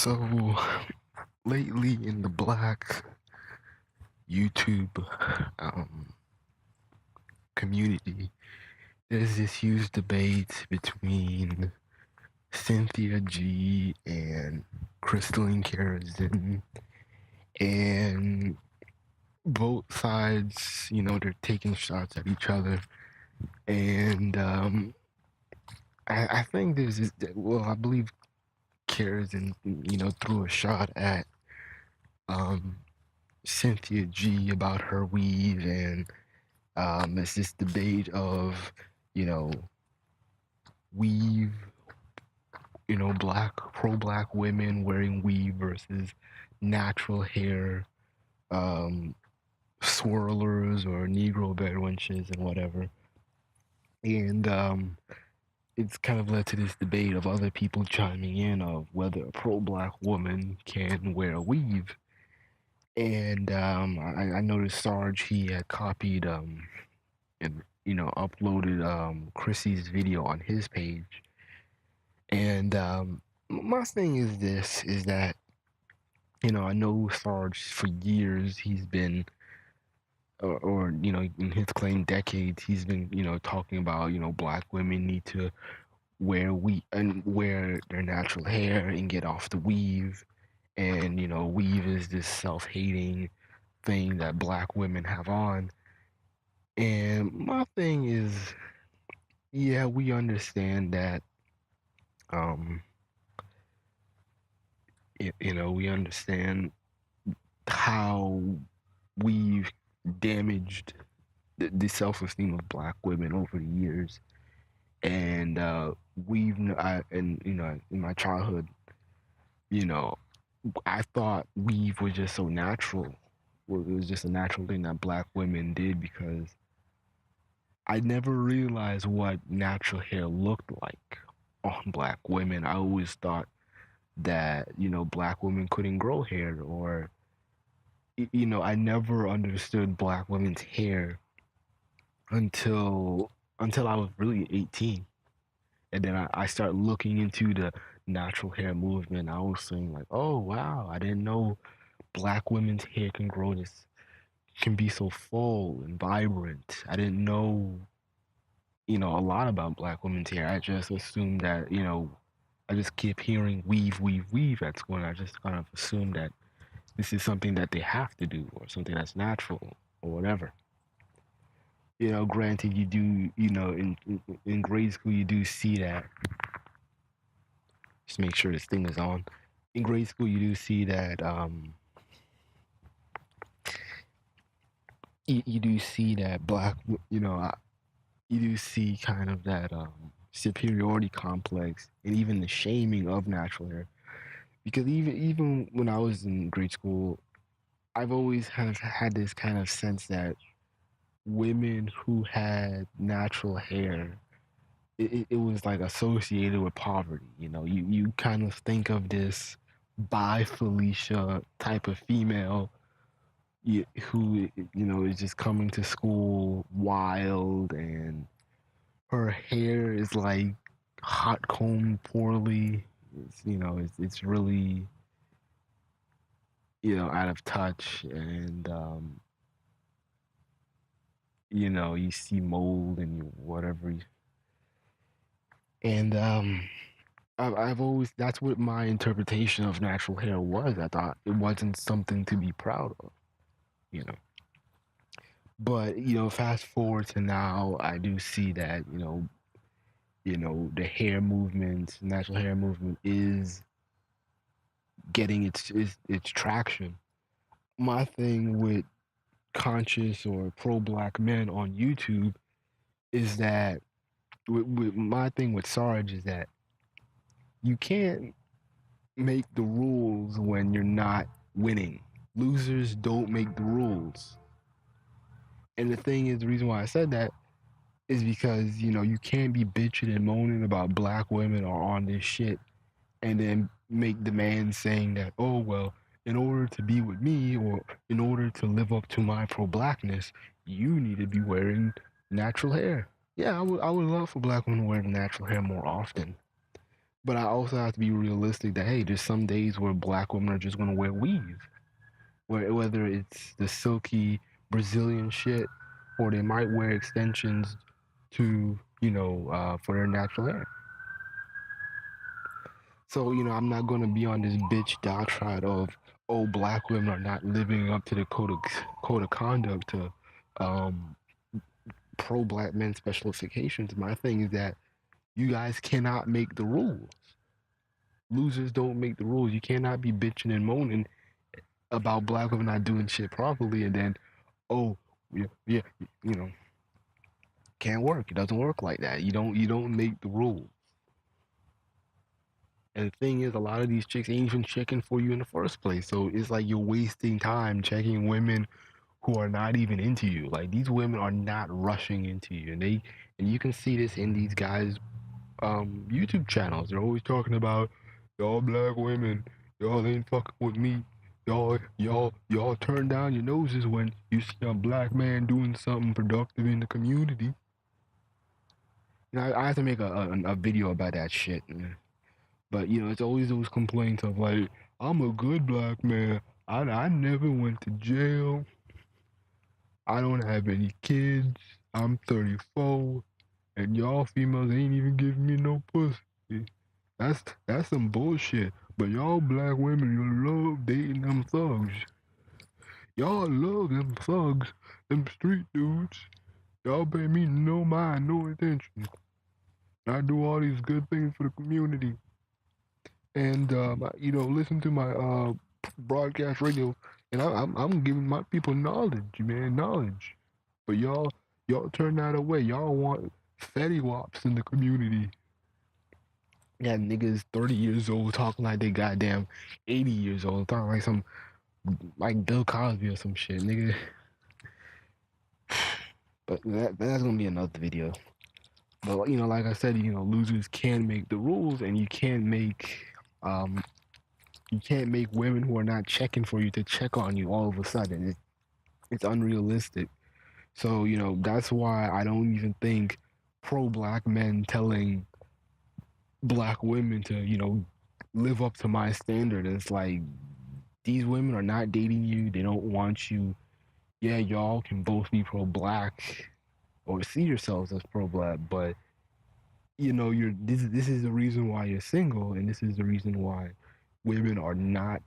So lately in the Black YouTube um, community, there's this huge debate between Cynthia G and Crystalline Carrison, and both sides, they're taking shots at each other. And I think there's this, well, I believe Carrison, threw a shot at um, Cynthia G about her weave, and it's this debate of, you know, weave, pro-black women wearing weave versus natural hair, um, swirlers or Negro bedwenches and whatever. And it's kind of led to this debate of other people chiming in of whether a pro-black woman can wear a weave. And I noticed Sarge, he had copied and uploaded Chrissy's video on his page. And my thing is this: is that I know Sarge for years. He's been, or in his claim decades, he's been talking about black women need to wear their natural hair and get off the weave. And weave is this self-hating thing that black women have on. And my thing is, yeah, we understand that. Um, we understand how we've damaged the self-esteem of black women over the years. And in my childhood, you know, I thought weave was just so natural. Well, it was just a natural thing that black women did because I never realized what natural hair looked like on black women. I always thought that black women couldn't grow hair, or I never understood black women's hair until I was really 18. And then I started looking into the natural hair movement. I was saying like, oh wow, I didn't know black women's hair can be so full and vibrant. I didn't know a lot about black women's hair. I just assumed that I just keep hearing weave, weave, weave at school, and I just kind of assumed that this is something that they have to do or something that's natural or whatever. Granted, you do, in grade school, you do see that. Just make sure this thing is on. In grade school, you do see that, you do see that you do see kind of that superiority complex and even the shaming of natural hair. Because even when I was in grade school, I've always kind of had this kind of sense that women who had natural hair, it was like associated with poverty. You kind of think of this bi Felicia type of female who is just coming to school wild, and her hair is like hot combed poorly. It's really out of touch, and you see mold and whatever. And I've always, that's what my interpretation of natural hair was. I thought it wasn't something to be proud of, you know. But fast forward to now, I do see that the hair movement, natural hair movement, is getting its traction. My thing with conscious or pro-black men on YouTube is that my thing with Sarge is that you can't make the rules when you're not winning. Losers don't make the rules. And the thing is, the reason why I said that is because you can't be bitching and moaning about black women are on this shit and then make demands saying that, oh well, in order to be with me or in order to live up to my pro-blackness, you need to be wearing natural hair. Yeah, I would love for black women to wear natural hair more often. But I also have to be realistic that hey, there's some days where black women are just gonna wear weave, whether it's the silky Brazilian shit, or they might wear extensions to for their natural hair. So I'm not gonna be on this bitch doctrine of black women are not living up to the code of conduct to um, pro black men specialifications. My thing is that you guys cannot make the rules. Losers don't make the rules. You cannot be bitching and moaning about black women not doing shit properly, and then oh yeah, you know can't work. It doesn't work like that. You don't make the rules. And the thing is, a lot of these chicks ain't even checking for you in the first place. So it's like you're wasting time checking women who are not even into you. Like these women are not rushing into you, and you can see this in these guys' YouTube channels. They're always talking about y'all black women, y'all ain't fucking with me. Y'all turn down your noses when you see a black man doing something productive in the community. I have to make a video about that shit. But it's always those complaints of like, I'm a good black man. I never went to jail. I don't have any kids. I'm 34, and y'all females ain't even giving me no pussy. That's some bullshit. But y'all black women, you love dating them thugs. Y'all love them thugs, them street dudes. Y'all pay me no mind, no attention. I do all these good things for the community. And listen to my broadcast radio, and I'm giving my people knowledge, man, knowledge. But y'all turn that away. Y'all want Fetty Wops in the community. Yeah, niggas 30 years old talking like they goddamn 80 years old, talking like some like Bill Cosby or some shit, nigga. But that's gonna be another video. But like I said, losers can make the rules, and you can't make women who are not checking for you to check on you all of a sudden. It's unrealistic. So that's why I don't even think pro-black men telling black women to live up to my standard. It's like these women are not dating you. They don't want you. Yeah, y'all can both be pro-black or see yourselves as pro-black, but you're this is the reason why you're single, and this is the reason why women are not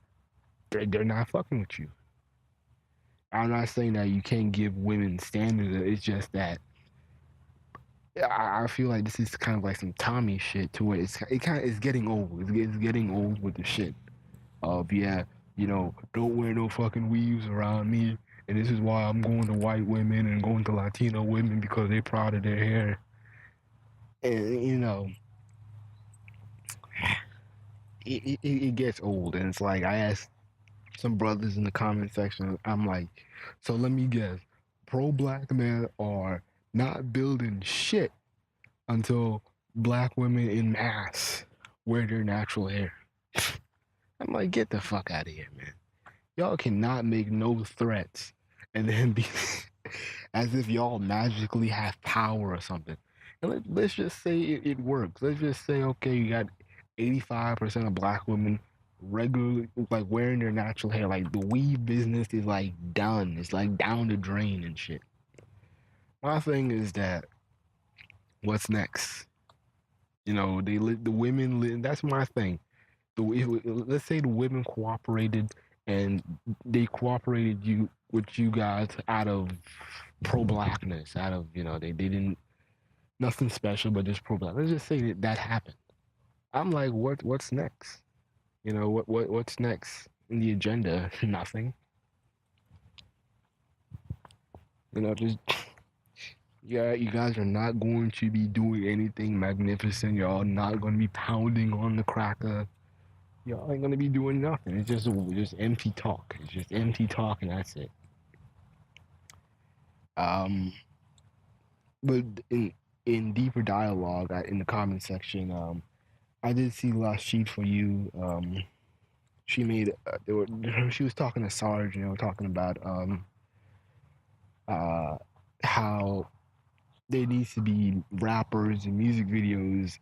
they're not fucking with you. I'm not saying that you can't give women standards. It's just that I feel like this is kind of like some Tommy shit to it. It's getting old. It's getting old with the shit of don't wear no fucking weaves around me, and this is why I'm going to white women and going to Latino women because they're proud of their hair. And it gets old, and it's like I asked some brothers in the comment section. I'm like, so let me guess, pro-black men are not building shit until black women in mass wear their natural hair. I'm like, get the fuck out of here, man. Y'all cannot make no threats and then be as if y'all magically have power or something. And let's just say it works. Let's just say, okay, you got 85% of black women regularly like wearing their natural hair. Like the weave business is like done. It's like down the drain and shit. My thing is that what's next? The women. That's my thing. Let's say the women cooperated and they cooperated with you guys out of pro-blackness, out of they didn't nothing special but just pro-black. Let's just say that happened. I'm like, what's next? What's next in the agenda? Nothing. Just yeah, you guys are not going to be doing anything magnificent. Y'all not going to be pounding on the cracker. Y'all ain't gonna be doing nothing. It's just empty talk. It's just empty talk, and that's it. But in deeper dialogue, in the comment section, I did see Last Sheet for You. She made she was talking to Sarge, talking about how there needs to be rappers and music videos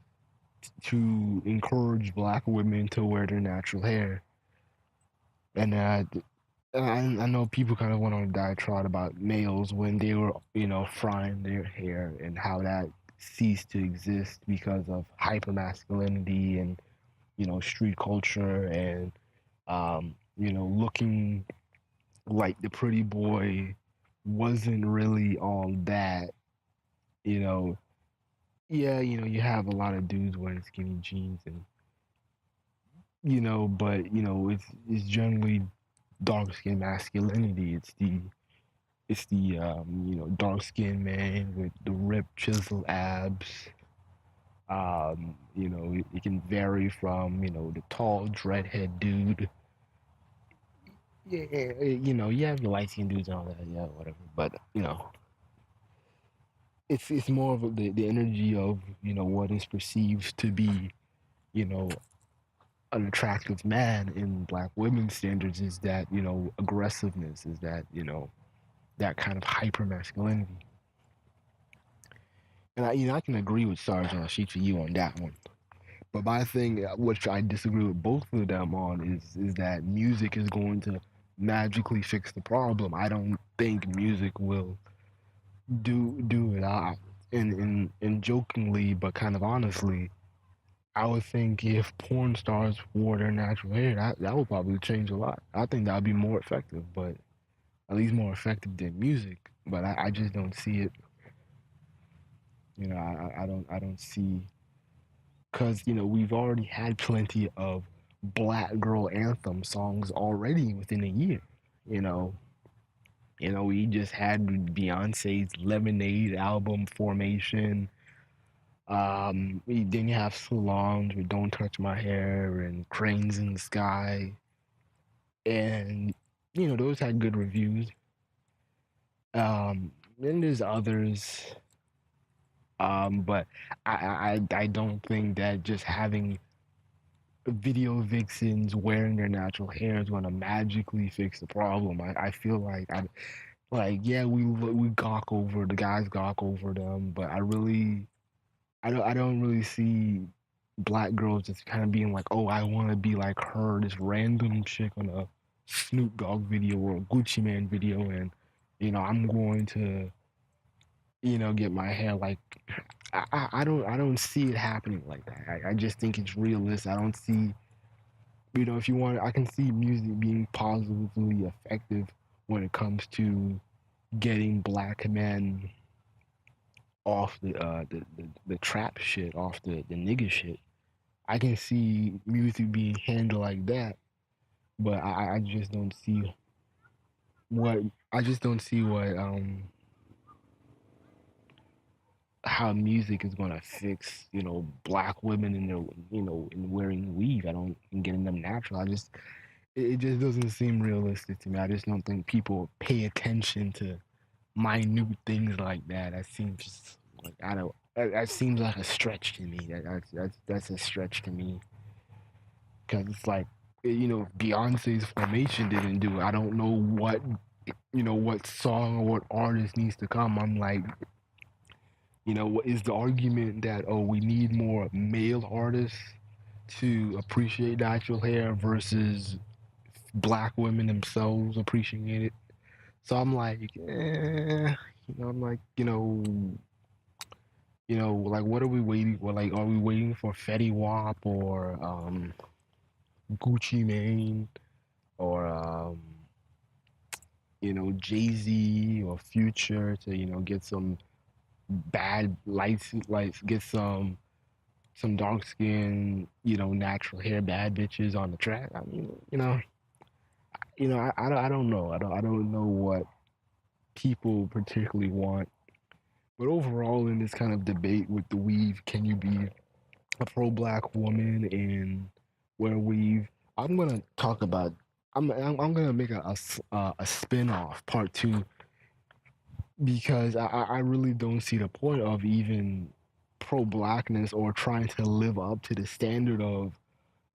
to encourage black women to wear their natural hair. And I know people kind of went on a diatribe about males when they were, frying their hair and how that ceased to exist because of hypermasculinity and, street culture and, looking like the pretty boy wasn't really all that, you know. Yeah, you have a lot of dudes wearing skinny jeans and, but, it's generally dark skin masculinity. It's the dark skinned man with the ripped chisel abs. It can vary from, the tall dreadhead dude. Yeah, you have the light skinned dudes and all that, yeah, whatever. But, it's more of the energy of, what is perceived to be, you know, an attractive man in black women's standards is that, aggressiveness, is that, that kind of hyper masculinity. And I can agree with Sarge and Ashik for you on that one. But my thing, which I disagree with both of them on, is that music is going to magically fix the problem. I don't think music will do it. And jokingly, but kind of honestly, I would think if porn stars wore their natural hair, that would probably change a lot. I think that would be more effective, but at least more effective than music. But I just don't see it. I don't see, because we've already had plenty of black girl anthem songs already within a year. You know, we just had Beyonce's Lemonade album, Formation. Then you have Solange with Don't Touch My Hair and Cranes in the Sky. And, those had good reviews. Then there's others. But I don't think that just having video vixens wearing their natural hair is going to magically fix the problem. I feel yeah, we gawk over the guys, gawk over them, but I don't really see black girls just kind of being like, oh, I want to be like her, this random chick on a Snoop Dogg video or a Gucci Man video, and I'm going to get my hair like. I don't see it happening like that. I just think it's realistic. I don't see, if you want, I can see music being positively effective when it comes to getting black men off the trap shit, off the nigga shit. I can see music being handled like that, but I just don't see what how music is gonna fix black women in their in wearing weave. I don't in getting them natural. It just doesn't seem realistic to me. I just don't think people pay attention to minute things like that. That seems just like I don't. That seems like a stretch to me. That's a stretch to me because it's like if Beyonce's Formation didn't do it, I don't know what song or what artist needs to come. I'm like, what is the argument that we need more male artists to appreciate natural hair versus black women themselves appreciating it? So I'm like, I'm like, like what are we waiting for? Like, are we waiting for Fetty Wap or Gucci Mane or Jay-Z or Future to get some bad lights, get some dark skin, natural hair bad bitches on the track? I mean, I don't know. I don't know what people particularly want. But overall, in this kind of debate with the weave, can you be a pro-black woman and wear weave? I'm gonna talk about. I'm gonna make a spin-off part two because I really don't see the point of even pro-blackness or trying to live up to the standard of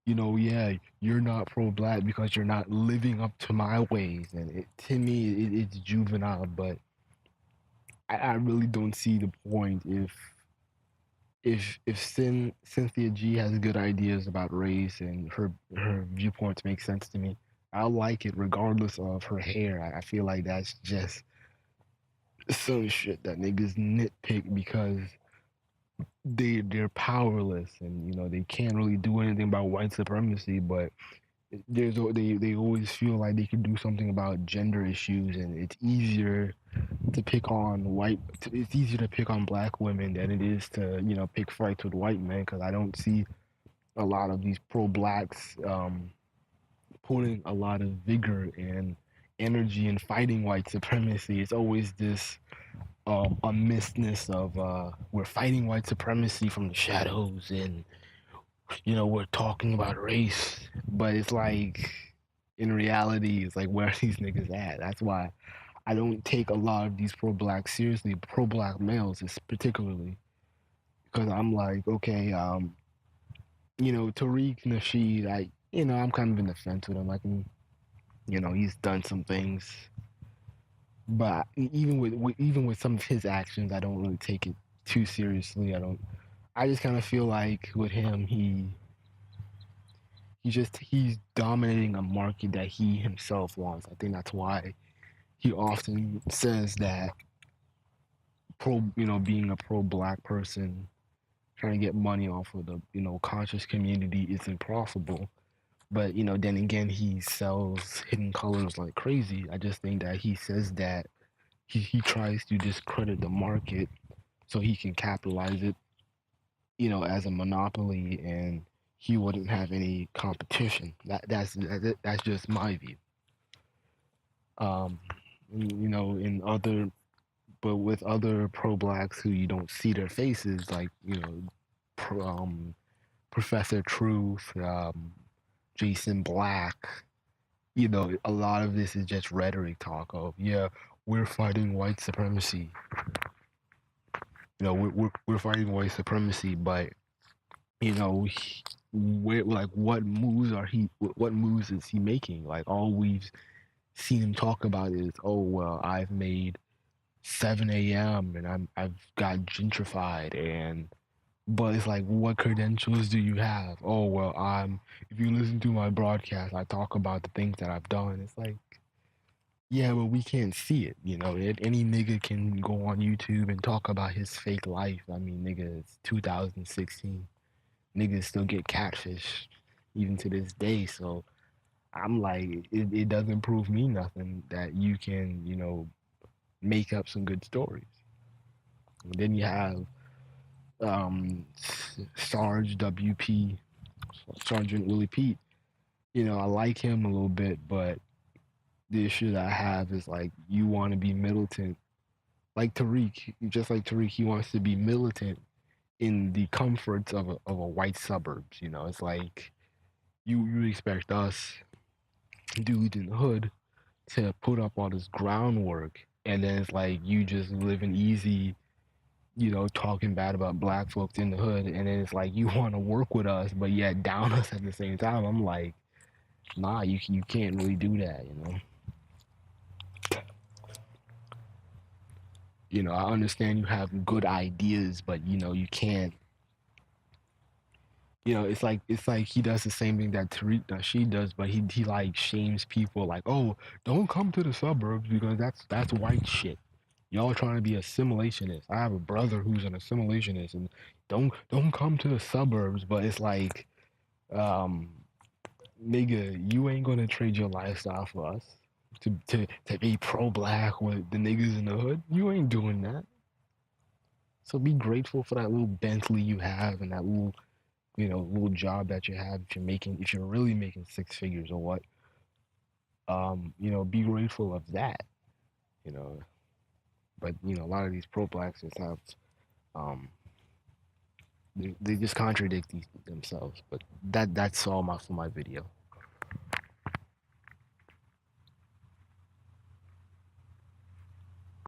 yeah, you're not pro-black because you're not living up to my ways, and to me it's juvenile. But I really don't see the point if if Cynthia G has good ideas about race and her viewpoints make sense to me, I'll like it regardless of her hair. I feel like that's just some shit that niggas nitpick because they're powerless and they can't really do anything about white supremacy, but they always feel like they can do something about gender issues, and it's easier to pick on black women than it is to pick fights with white men, because I don't see a lot of these pro blacks putting a lot of vigor and energy in fighting white supremacy. It's always this unmissedness of we're fighting white supremacy from the shadows, and we're talking about race, but it's like in reality, it's like, where are these niggas at? That's why I don't take a lot of these pro black seriously, pro black males is particularly, because I'm like, okay, Tariq Nasheed, I'm kind of in the fence with him. I can, he's done some things, but even with some of his actions, I don't really take it too seriously. I just kind of feel like with him, he's dominating a market that he himself wants. I think that's why he often says that being a pro black person trying to get money off of the conscious community isn't profitable. But then again, he sells hidden colors like crazy. I just think that he says that he tries to discredit the market so he can capitalize it, as a monopoly, and he wouldn't have any competition. That's just my view. Um, in other but with other pro blacks who you don't see their faces, like Professor Truth, Jason Black, a lot of this is just rhetoric talk of, yeah, we're fighting white supremacy. We're fighting white supremacy, but like what moves is he making? Like, all we've seen him talk about is, oh well, I've made 7 a.m. and I've got gentrified, but it's like, what credentials do you have? Oh well, if you listen to my broadcast, I talk about the things that I've done. It's like, yeah, but we can't see it. Any nigga can go on YouTube and talk about his fake life. I mean, nigga, it's 2016. Niggas still get catfish even to this day. So I'm like, it doesn't prove me nothing that you can, make up some good stories. And then you have Sarge WP, Sergeant Willie Pete. I like him a little bit, but the issue that I have is, like, you want to be militant, like Tariq, just like Tariq, he wants to be militant in the comforts of a white suburbs. It's like you expect us dudes in the hood to put up all this groundwork, and then it's like you just living easy, talking bad about black folks in the hood, and then it's like you want to work with us, but yet down us at the same time. I'm like, nah, you can't really do that. I understand you have good ideas, but you can't. It's like he does the same thing that Tariq Nasheed does, but he like shames people like, oh, don't come to the suburbs because that's white shit. Y'all trying to be assimilationist. I have a brother who's an assimilationist, and don't come to the suburbs. But it's like, um, nigga, you ain't gonna trade your lifestyle for us to be pro black with the niggas in the hood. You ain't doing that. So be grateful for that little Bentley you have and that little job that you have. If you're really making six figures or what, be grateful of that. You know, but a lot of these pro blacks just have, um, they just contradict themselves. But that's all for my video.